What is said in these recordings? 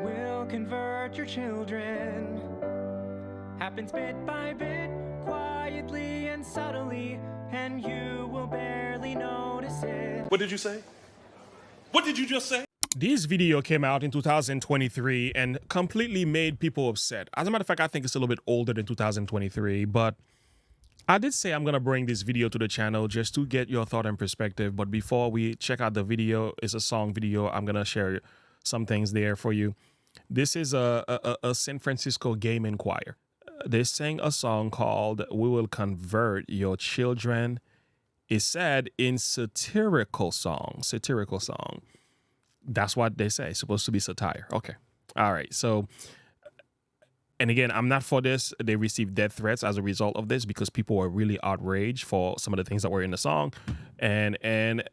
will convert your children. Happens bit by bit, quietly and subtly, and you will barely notice it. What did you say? What did you just say? This video came out in 2023 and completely made people upset. As a matter of fact, I think it's a little bit older than 2023, but I did say I'm going to bring this video to the channel just to get your thought and perspective. But before we check out the video, it's a song video. I'm going to share some things there for you. This is a San Francisco gaming choir. They sang a song called "We Will Convert Your Children." It's said in satirical song. That's what they say. It's supposed to be satire. Okay. All right. So, and again, I'm not for this. They received death threats as a result of this because people were really outraged for some of the things that were in the song. And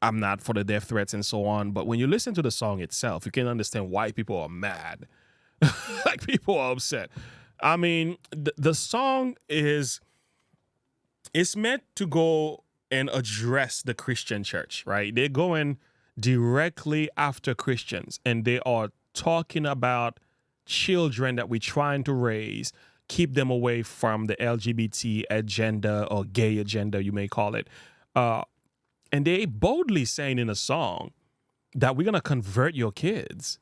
I'm not for the death threats and so on. But when you listen to the song itself, you can understand why people are mad. Like, people are upset. I mean, the song it's meant to go and address the Christian church, right? They're going directly after Christians, and they are talking about children that we're trying to raise, keep them away from the LGBT agenda or gay agenda, you may call it. And they boldly saying in a song that we're going to convert your kids.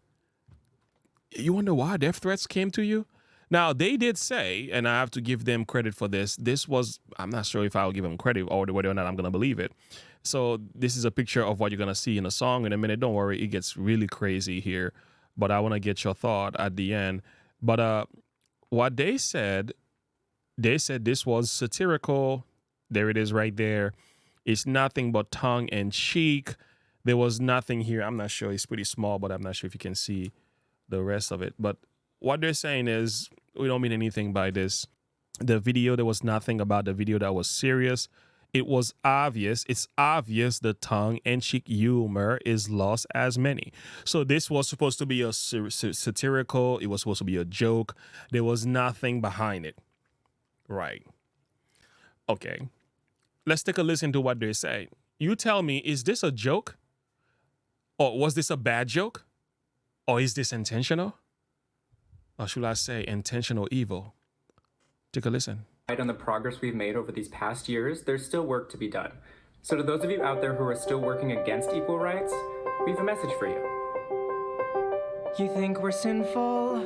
You wonder why death threats came to you? Now, they did say, and I have to give them credit for this, I'm not sure if I'll give them credit or whether or not I'm going to believe it. So this is a picture of what you're going to see in a song in a minute. Don't worry, it gets really crazy here. But I want to get your thought at the end. But what they said this was satirical. There it is right there. It's nothing but tongue in cheek. There was nothing here. I'm not sure. It's pretty small, but I'm not sure if you can see the rest of it. But what they're saying is we don't mean anything by this. The video, there was nothing about the video that was serious. It was obvious. It's obvious the tongue and cheek humor is lost as many. So this was supposed to be a satirical. It was supposed to be a joke. There was nothing behind it. Right. Okay. Let's take a listen to what they say. You tell me, is this a joke? Or was this a bad joke? Or is this intentional? Or should I say intentional evil? Take a listen. On the progress we've made over these past years, there's still work to be done. So to those of you out there who are still working against equal rights, we have a message for you. You think we're sinful?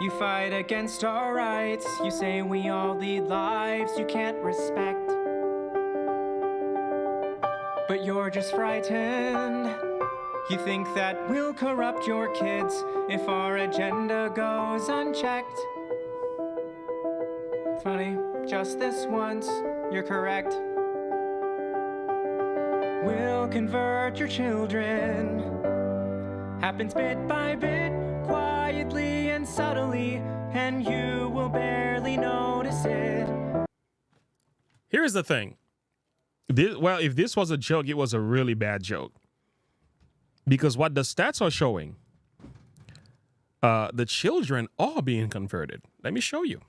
You fight against our rights. You say we all lead lives you can't respect. But you're just frightened. You think that we'll corrupt your kids if our agenda goes unchecked. Funny, just this once, you're correct. We'll convert your children. Happens bit by bit, quietly and subtly, and you will barely notice it. Here's the thing. If this was a joke, it was a really bad joke. Because what the stats are showing, the children are being converted. Let me show you.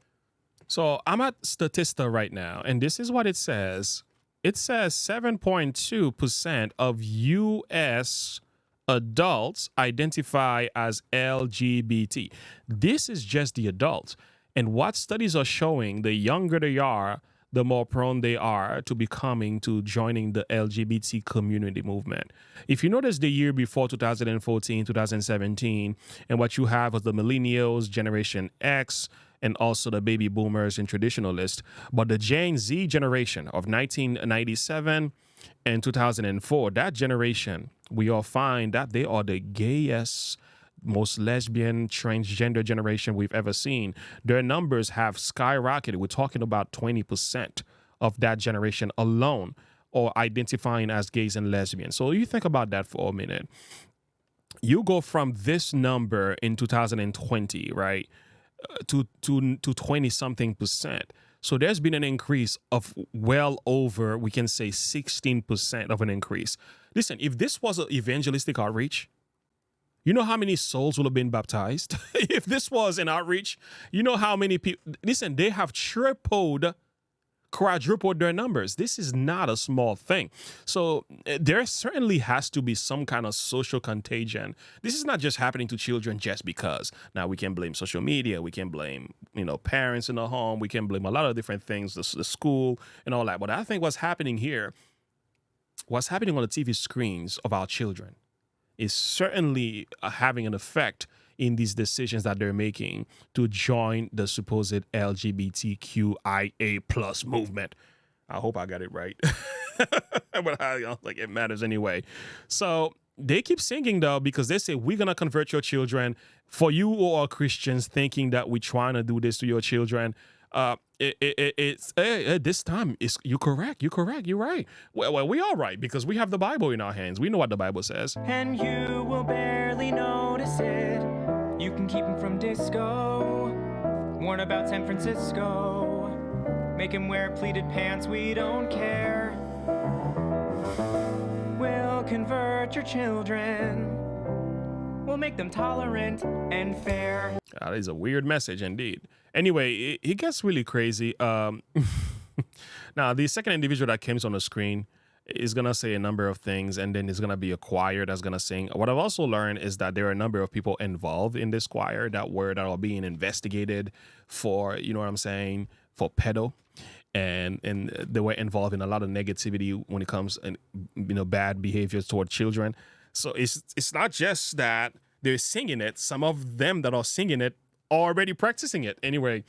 So I'm at Statista right now, and this is what it says. It says 7.2% of U.S. adults identify as LGBT. This is just the adults. And what studies are showing, the younger they are, the more prone they are to joining the LGBT community movement. If you notice the year before 2014, 2017, and what you have was the millennials, Generation X, and also the baby boomers and traditionalists. But the Gen Z generation of 1997 and 2004, that generation, we all find that they are the gayest, most lesbian, transgender generation we've ever seen. Their numbers have skyrocketed. We're talking about 20% of that generation alone are identifying as gays and lesbians. So you think about that for a minute. You go from this number in 2020, right, to 20-something%. So there's been an increase of well over, we can say 16% of an increase. Listen, if this was an evangelistic outreach, you know how many souls will have been baptized? If this was an outreach, you know how many people, listen, they have tripled quadrupled their numbers. This is not a small thing. So there certainly has to be some kind of social contagion. This is not just happening to children just because. Now we can blame social media, we can blame, parents in the home, we can blame a lot of different things, the school and all that. But I think what's happening here, what's happening on the TV screens of our children is certainly having an effect in these decisions that they're making to join the supposed LGBTQIA plus movement. I hope I got it right. But I don't think it matters anyway. So they keep singing though, because they say, we're going to convert your children. For you who are Christians thinking that we're trying to do this to your children, it's this time you're correct. You're right. Well, we are right because we have the Bible in our hands. We know what the Bible says. And you will barely notice it. You can keep him from disco. Warn about San Francisco. Make him wear pleated pants, we don't care. We'll convert your children. We'll make them tolerant and fair. That is a weird message indeed. Anyway, it gets really crazy. Now, the second individual that comes on the screen is going to say a number of things, and then there's going to be a choir that's going to sing. What I've also learned is that there are a number of people involved in this choir that are being investigated for, for pedo. And they were involved in a lot of negativity when it comes and bad behaviors toward children. So it's not just that they're singing it. Some of them that are singing it are already practicing it. Anyway,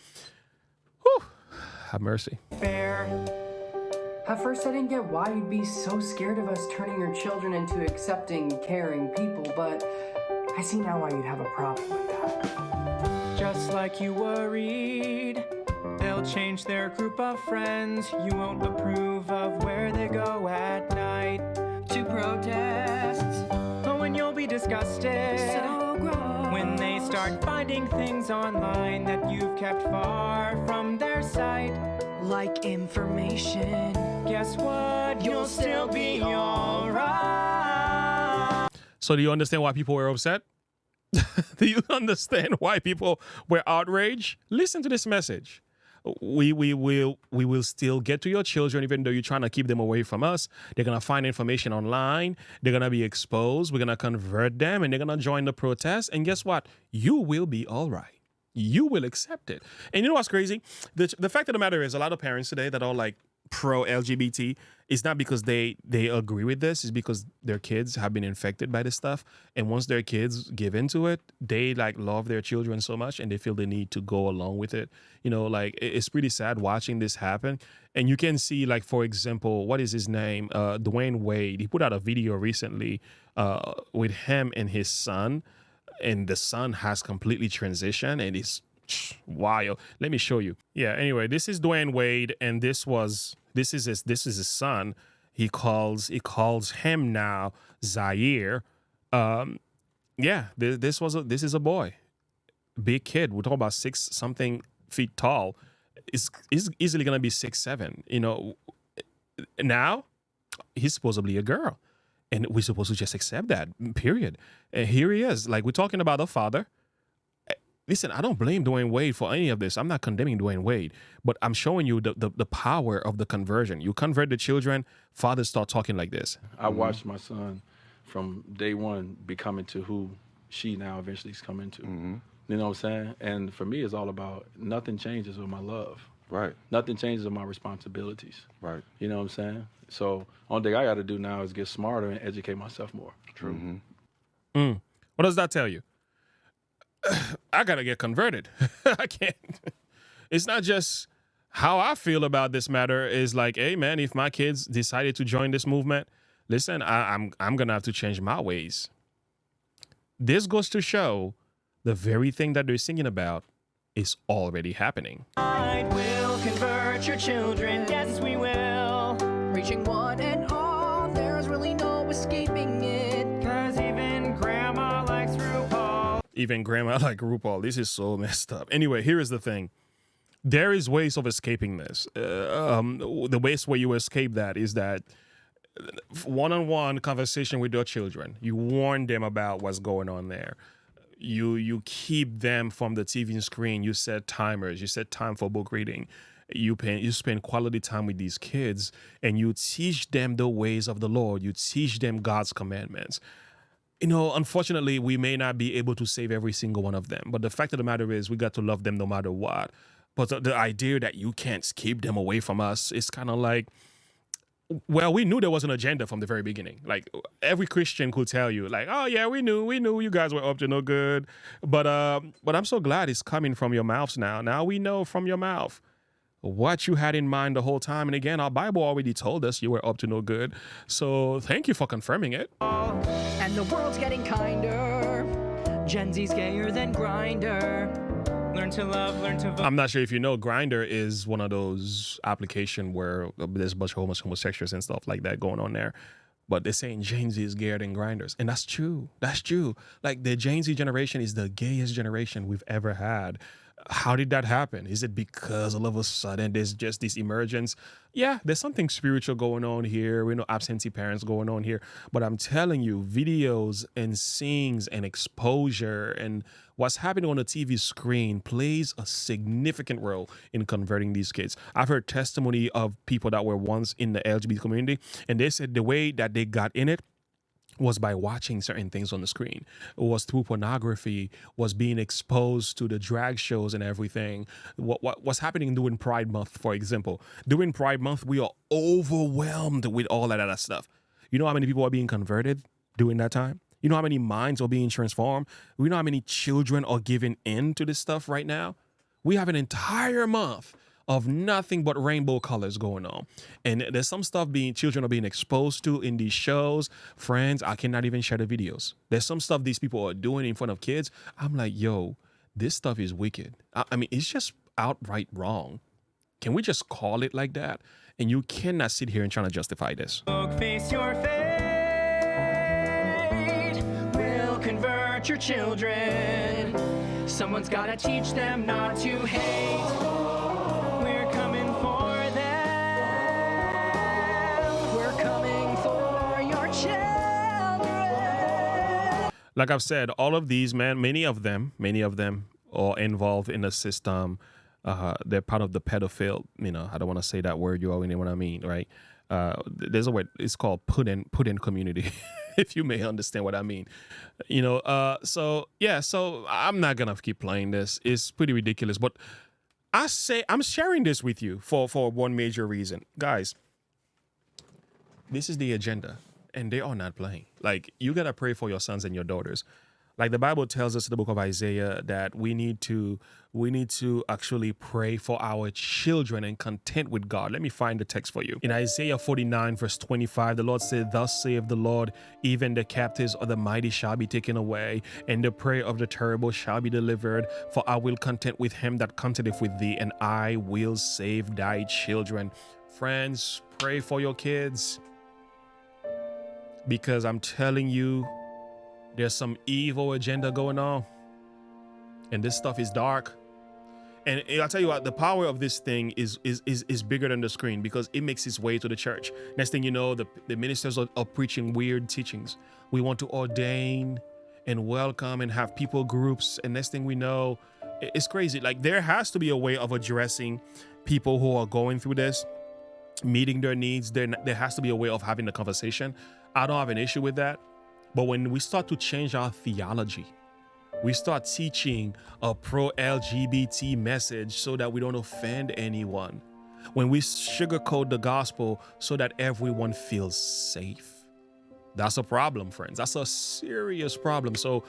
whew, have mercy. Fair. At first, I didn't get why you'd be so scared of us turning your children into accepting, caring people, but I see now why you'd have a problem with that. Just like you worried, they'll change their group of friends. You won't approve of where they go at night to protests. Oh, and you'll be disgusted so gross when they start finding things online that you've kept far from their sight. Like information. Guess what? You'll still be alright. So do you understand why people were upset? Do you understand why people were outraged? Listen to this message. We will still get to your children, even though you're trying to keep them away from us. They're going to find information online. They're going to be exposed. We're going to convert them, and they're going to join the protest. And guess what? You will be all right. You will accept it. And you know what's crazy? The fact of the matter is, a lot of parents today that are like pro-LGBT is not because they agree with this. It's because their kids have been infected by this stuff. And once their kids give into it, they like love their children so much and they feel the need to go along with it. It's pretty sad watching this happen. And you can see, like, for example, what is his name? Dwayne Wade. He put out a video recently with him and his son. And the son has completely transitioned and it's wild. Let me show you. Yeah, anyway, this is Dwayne Wade, and this is his son. He calls him now Zaire. This is a boy. Big kid. We're talking about 6-something feet tall. Is easily gonna be 6'7". Now he's supposedly a girl. And we're supposed to just accept that, period. And here he is. Like, we're talking about the father. Listen, I don't blame Dwayne Wade for any of this. I'm not condemning Dwayne Wade. But I'm showing you the power of the conversion. You convert the children, fathers start talking like this. I watched my son from day one becoming to who she now eventually is coming to. Mm-hmm. You know what I'm saying? And for me, it's all about nothing changes with my love. Right. Nothing changes with my responsibilities. Right. You know what I'm saying? So only thing I got to do now is get smarter and educate myself more. True. Mm-hmm. What does that tell you? I got to get converted. I can't. It's not just how I feel about this matter. Is like, hey, man, if my kids decided to join this movement, listen, I'm going to have to change my ways. This goes to show the very thing that they're singing about is already happening. We'll convert your children, yes we will. Reaching one and all, there's really no escaping it. 'Cause even grandma likes RuPaul. Even grandma like RuPaul. This is so messed up. Anyway, here is the thing. There is ways of escaping this. The best way you escape that is that one-on-one conversation with your children. You warn them about what's going on there. You keep them from the TV screen. You set timers. You set time for book reading. You spend quality time with these kids, and you teach them the ways of the Lord. You teach them God's commandments. Unfortunately, we may not be able to save every single one of them, but the fact of the matter is we got to love them no matter what. But the idea that you can't keep them away from us is kind of like, well, we knew there was an agenda from the very beginning. Like every Christian could tell you, like, oh yeah, we knew you guys were up to no good. But I'm so glad it's coming from your mouths now. Now we know from your mouth what you had in mind the whole time. And again, our Bible already told us you were up to no good. So thank you for confirming it. And the world's getting kinder. Gen Z's gayer than Grinder. Learn to love, learn to vote. I'm not sure if you know, Grindr is one of those applications where there's a bunch of homosexuals and stuff like that going on there. But they're saying Gen Z is gayer than Grinders. And that's true. That's true. Like the Gen Z generation is the gayest generation we've ever had. How did that happen? Is it because all of a sudden there's just this emergence? Yeah, there's something spiritual going on here. We know absentee parents going on here. But I'm telling you, videos and scenes and exposure and what's happening on the TV screen plays a significant role in converting these kids. I've heard testimony of people that were once in the LGBT community, and they said the way that they got in it was by watching certain things on the screen. It was through pornography, was being exposed to the drag shows and everything. What's happening during Pride Month, for example? During Pride Month, we are overwhelmed with all that other stuff. You know how many people are being converted during that time? You know how many minds are being transformed? We know how many children are giving in to this stuff right now? We have an entire month of nothing but rainbow colors going on. And there's some stuff children are being exposed to in these shows. Friends, I cannot even share the videos. There's some stuff these people are doing in front of kids. I'm like, yo, this stuff is wicked. I mean, it's just outright wrong. Can we just call it like that? And you cannot sit here and try to justify this. Face your fate. We'll convert your children. Someone's gotta teach them not to hate. Like I've said, all of these, man, many of them are involved in the system. They're part of the pedophile, I don't want to say that word, you already know what I mean, right? There's a word, it's called put in community, if you may understand what I mean. So I'm not going to keep playing this. It's pretty ridiculous. But I'm sharing this with you for one major reason. Guys, this is the agenda. And they are not playing. Like, you got to pray for your sons and your daughters. Like the Bible tells us in the book of Isaiah that we need to actually pray for our children and content with God. Let me find the text for you. In Isaiah 49 verse 25, the Lord said, "Thus saith the Lord, even the captives of the mighty shall be taken away, and the prey of the terrible shall be delivered. For I will content with him that contenteth with thee, and I will save thy children." Friends, pray for your kids. Because I'm telling you, there's some evil agenda going on. And this stuff is dark. And I'll tell you what, the power of this thing is bigger than the screen because it makes its way to the church. Next thing you know, the ministers are preaching weird teachings. We want to ordain and welcome and have people groups. And next thing we know, it's crazy. Like there has to be a way of addressing people who are going through this, meeting their needs. There has to be a way of having the conversation. I don't have an issue with that. But when we start to change our theology, we start teaching a pro-LGBT message so that we don't offend anyone. When we sugarcoat the gospel so that everyone feels safe. That's a problem, friends. That's a serious problem. So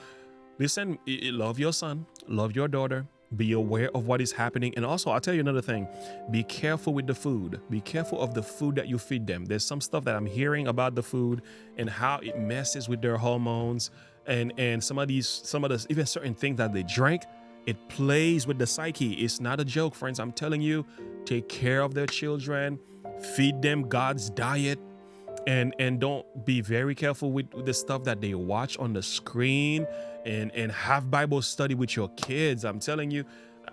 listen, love your son, love your daughter. Be aware of what is happening. And also, I'll tell you another thing. Be careful with the food. Be careful of the food that you feed them. There's some stuff that I'm hearing about the food and how it messes with their hormones. And some of the even certain things that they drink, it plays with the psyche. It's not a joke, friends. I'm telling you, take care of their children. Feed them God's diet. And don't be very careful with the stuff that they watch on the screen and have Bible study with your kids. I'm telling you,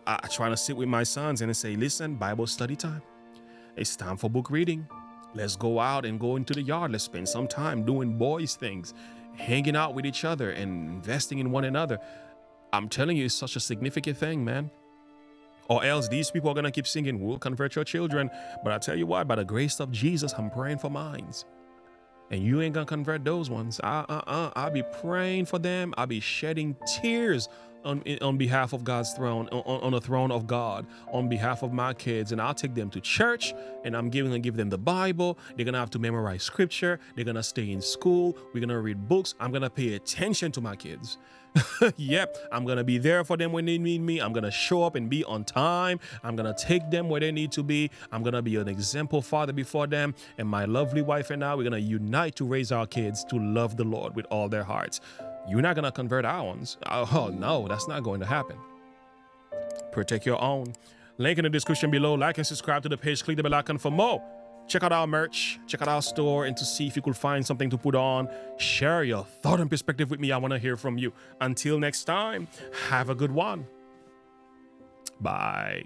I try to sit with my sons and say, listen, Bible study time. It's time for book reading. Let's go out and go into the yard. Let's spend some time doing boys things, hanging out with each other and investing in one another. I'm telling you, it's such a significant thing, man. Or else these people are going to keep singing, we'll convert your children. But I tell you what, by the grace of Jesus, I'm praying for mines. And you ain't going to convert those ones. I'll be praying for them. I'll be shedding tears on behalf of God's throne, on the throne of God, on behalf of my kids. And I'll take them to church, and I'm going to give them the Bible. They're going to have to memorize scripture. They're going to stay in school. We're going to read books. I'm going to pay attention to my kids. Yep, I'm going to be there for them when they need me. I'm going to show up and be on time. I'm going to take them where they need to be. I'm going to be an example father before them. And my lovely wife and I, we're going to unite to raise our kids to love the Lord with all their hearts. You're not going to convert our ones. Oh, no, that's not going to happen. Protect your own. Link in the description below. Like and subscribe to the page. Click the bell icon for more. Check out our merch. Check out our store and to see if you could find something to put on. Share your thought and perspective with me. I want to hear from you. Until next time, have a good one. Bye.